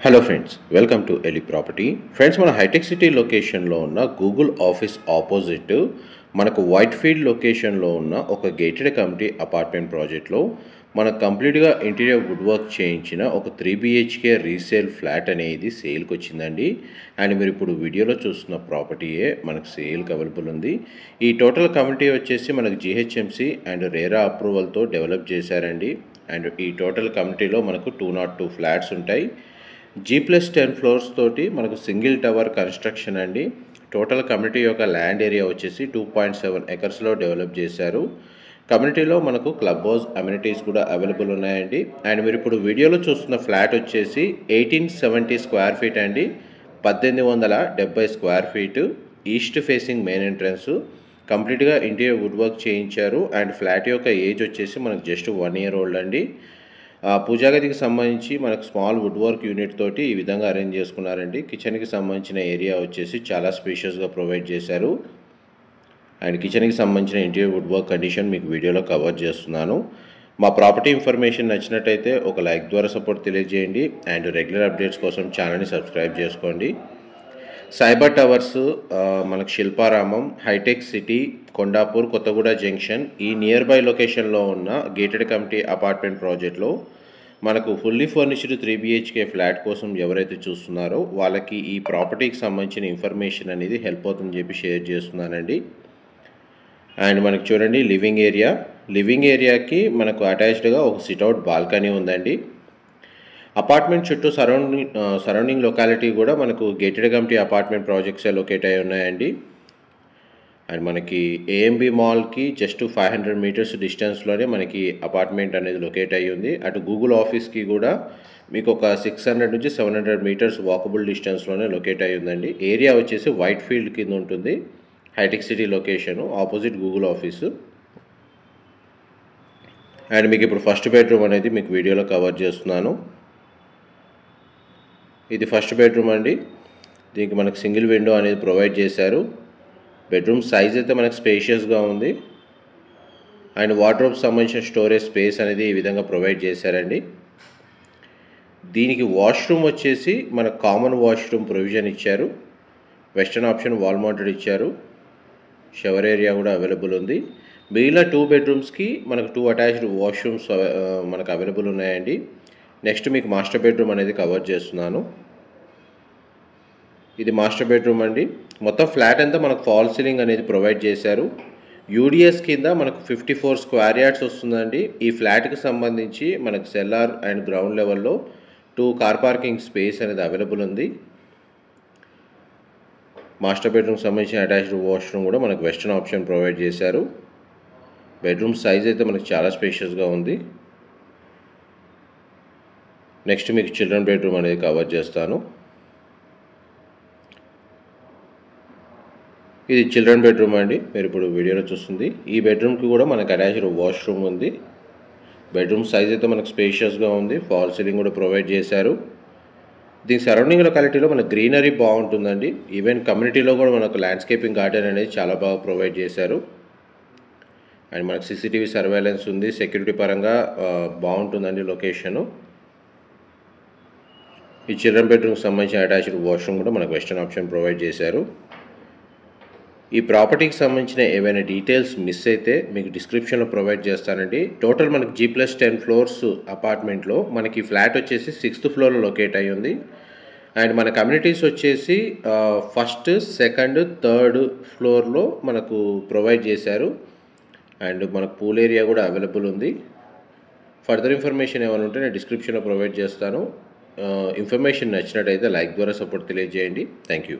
Hello friends, welcome to ఎలి property. Friends, మన హైటెక్ సిటీ లొకేషన్లో ఉన్న గూగుల్ ఆఫీస్ ఆపోజిట్ మనకు వైట్ ఫీల్డ్ లొకేషన్లో ఉన్న ఒక గేటెడ్ కమ్యూనిటీ అపార్ట్మెంట్ ప్రాజెక్ట్లో మనకు కంప్లీట్గా ఇంటీరియర్ వుడ్ వర్క్ చేయించిన ఒక 3 BHK రీసేల్ ఫ్లాట్ అనేది సేల్కి వచ్చిందండి. అండ్ మీరు ఇప్పుడు వీడియోలో చూస్తున్న ప్రాపర్టీయే మనకు సేల్కి అవైలబుల్ ఉంది. ఈ టోటల్ కమ్యూనిటీ వచ్చేసి మనకు GHMC అండ్ రేరా అప్రూవల్తో డెవలప్ చేశారండి. అండ్ ఈ టోటల్ కమ్యూనిటీలో మనకు 202 ఫ్లాట్స్ ఉంటాయి. G+10 ఫ్లోర్స్ తోటి మనకు సింగిల్ టవర్ కన్స్ట్రక్షన్ అండి. టోటల్ కమ్యూనిటీ యొక్క ల్యాండ్ ఏరియా వచ్చేసి 2.7 ఎకర్స్లో డెవలప్ చేశారు. కమ్యూనిటీలో మనకు క్లబ్ హౌస్ అమ్యూనిటీస్ కూడా అవైలబుల్ ఉన్నాయండి. అండ్ మీరు ఇప్పుడు వీడియోలో చూస్తున్న ఫ్లాట్ వచ్చేసి 1870 స్క్వేర్ ఫీట్ అండి. 1870 square feet, east facing main entrance, కంప్లీట్గా ఇంటీరియర్ వుడ్ వర్క్ చేయించారు. అండ్ ఫ్లాట్ యొక్క ఏజ్ వచ్చేసి మనకు జస్ట్ 1 year ఓల్డ్ అండి. పూజా గదికి సంబంధించి మనకు స్మాల్ వుడ్ వర్క్ యూనిట్ తోటి ఈ విధంగా అరేంజ్ చేసుకున్నారండి. కిచెన్కి సంబంధించిన ఏరియా వచ్చేసి చాలా స్పేషియస్గా ప్రొవైడ్ చేశారు. అండ్ కిచెన్కి సంబంధించిన ఇంటీరియర్ వుడ్ వర్క్ కండిషన్ మీకు వీడియోలో కవర్ చేస్తున్నాను. మా ప్రాపర్టీ ఇన్ఫర్మేషన్ నచ్చినట్టయితే ఒక లైక్ ద్వారా సపోర్ట్ తెలియజేయండి. అండ్ రెగ్యులర్ అప్డేట్స్ కోసం ఛానల్ని సబ్స్క్రైబ్ చేసుకోండి. సైబర్ టవర్స్ మనకు Shilparamam, hitech city, Kondapur, Kothaguda junction ఈ నియర్ బై లొకేషన్లో ఉన్న గేటెడ్ కమ్యూనిటీ అపార్ట్మెంట్ ప్రాజెక్ట్లో మనకు ఫుల్లీ ఫర్నిష్డ్ 3 BHK ఫ్లాట్ కోసం ఎవరైతే చూస్తున్నారో వాళ్ళకి ఈ ప్రాపర్టీకి సంబంధించిన ఇన్ఫర్మేషన్ అనేది హెల్ప్ అవుతుందని చెప్పి షేర్ చేస్తున్నానండి. అండ్ మనకు చూడండి లివింగ్ ఏరియాకి మనకు అటాచ్డ్గా ఒక సిట్అవుట్ బాల్కనీ ఉందండి. అపార్ట్మెంట్ చుట్టూ సరౌండింగ్ లొకాలిటీ కూడా మనకు గేటెడ్ కమ్యూనిటీ అపార్ట్మెంట్ ప్రాజెక్ట్సే లొకేట్ అయి ఉన్నాయండి. అండ్ మనకి AMB మాల్కి జస్ట్ 500 మీటర్స్ డిస్టెన్స్లోనే మనకి అపార్ట్మెంట్ అనేది లొకేట్ అయ్యి ఉంది. అటు గూగుల్ ఆఫీస్కి కూడా మీకు ఒక 600 నుంచి 700 మీటర్స్ వాకబుల్ డిస్టెన్స్లోనే లొకేట్ అయ్యి ఉందండి. ఏరియా వచ్చేసి వైట్ ఫీల్డ్ కింద ఉంటుంది. Hitech city location, opposite Google office. And మీకు ఇప్పుడు ఫస్ట్ బెడ్రూమ్ అనేది మీకు వీడియోలో కవర్ చేస్తున్నాను. ఇది ఫస్ట్ బెడ్రూమ్ అండి. దీనికి మనకు సింగిల్ విండో అనేది ప్రొవైడ్ చేశారు. బెడ్రూమ్ సైజ్ అయితే మనకు స్పేషియస్గా ఉంది. అండ్ వార్డ్రోబ్ సంబంధించిన స్టోరేజ్ స్పేస్ అనేది ఈ విధంగా ప్రొవైడ్ చేశారండి. దీనికి వాష్రూమ్ వచ్చేసి మనకు కామన్ వాష్రూమ్ ప్రొవిజన్ ఇచ్చారు. వెస్టర్న్ ఆప్షన్ వాల్ మౌంటెడ్ ఇచ్చారు. షవర్ ఏరియా కూడా అవైలబుల్ ఉంది. మిగిలిన 2 బెడ్రూమ్స్కి మనకు 2 అటాచ్డ్ వాష్రూమ్స్ మనకు అవైలబుల్ ఉన్నాయండి. నెక్స్ట్ మీకు మాస్టర్ బెడ్రూమ్ అనేది కవర్ చేస్తున్నాను. ఇది మాస్టర్ బెడ్రూమ్ అండి. మొత్తం ఫ్లాట్ అంతా మనకు ఫాల్ సీలింగ్ అనేది ప్రొవైడ్ చేశారు. UDS కింద మనకు 54 స్క్వేర్ యార్డ్స్ వస్తుందండి. ఈ ఫ్లాట్కి సంబంధించి మనకు సెల్లార్ అండ్ గ్రౌండ్ లెవెల్లో 2 కార్ పార్కింగ్ స్పేస్ అనేది అవైలబుల్ ఉంది. మాస్టర్ బెడ్రూమ్కి సంబంధించిన అటాచ్డ్ వాష్రూమ్ కూడా మనకు వెస్టర్న్ ఆప్షన్ ప్రొవైడ్ చేశారు. బెడ్రూమ్ సైజ్ అయితే మనకు చాలా స్పేషియస్గా ఉంది. నెక్స్ట్ మీకు చిల్డ్రన్ బెడ్రూమ్ అనేది కవర్ చేస్తాను. ఇది చిల్డ్రన్ బెడ్రూమ్ అండి. మీరు ఇప్పుడు వీడియోలో చూస్తుంది. ఈ బెడ్రూమ్కి కూడా మనకు అటాచ్డ్ వాష్రూమ్ ఉంది. బెడ్రూమ్ సైజ్ అయితే మనకు స్పేషియస్గా ఉంది. ఫాల్ సీలింగ్ కూడా ప్రొవైడ్ చేశారు. దీని సరౌండింగ్ లొకాలిటీలో మనకు గ్రీనరీ బాగుంటుందండి. ఈవెన్ కమ్యూనిటీలో కూడా మనకు ల్యాండ్స్కేపింగ్ గార్డెన్ అనేది చాలా బాగా ప్రొవైడ్ చేశారు. అండ్ మనకు CCTV సర్వేలెన్స్ ఉంది. సెక్యూరిటీ పరంగా బాగుంటుందండి లొకేషను. ఈ చిల్డ్రన్ బెడ్రూమ్కి సంబంధించిన అటాచ్డ్ వాష్రూమ్ కూడా మనకు వెస్టర్న్ ఆప్షన్ ప్రొవైడ్ చేశారు. ఈ ప్రాపర్టీకి సంబంధించిన ఏవైనా డీటెయిల్స్ మిస్ అయితే మీకు డిస్క్రిప్షన్లో ప్రొవైడ్ చేస్తానండి. టోటల్ మనకి G+10 ఫ్లోర్స్ అపార్ట్మెంట్లో మనకి ఫ్లాట్ వచ్చేసి 6th ఫ్లోర్లో లొకేట్ అయ్యి ఉంది. అండ్ మన కమ్యూనిటీస్ వచ్చేసి 1st, 2nd, 3rd ఫ్లోర్లో మనకు ప్రొవైడ్ చేశారు. అండ్ మనకు పూల్ ఏరియా కూడా అవైలబుల్ ఉంది. ఫర్దర్ ఇన్ఫర్మేషన్ ఏమైనా ఉంటే నేను డిస్క్రిప్షన్లో ప్రొవైడ్ చేస్తాను. ఇన్ఫర్మేషన్ నచ్చినట్టయితే లైక్ ద్వారా సపోర్ట్ తెలియజేయండి. Thank you.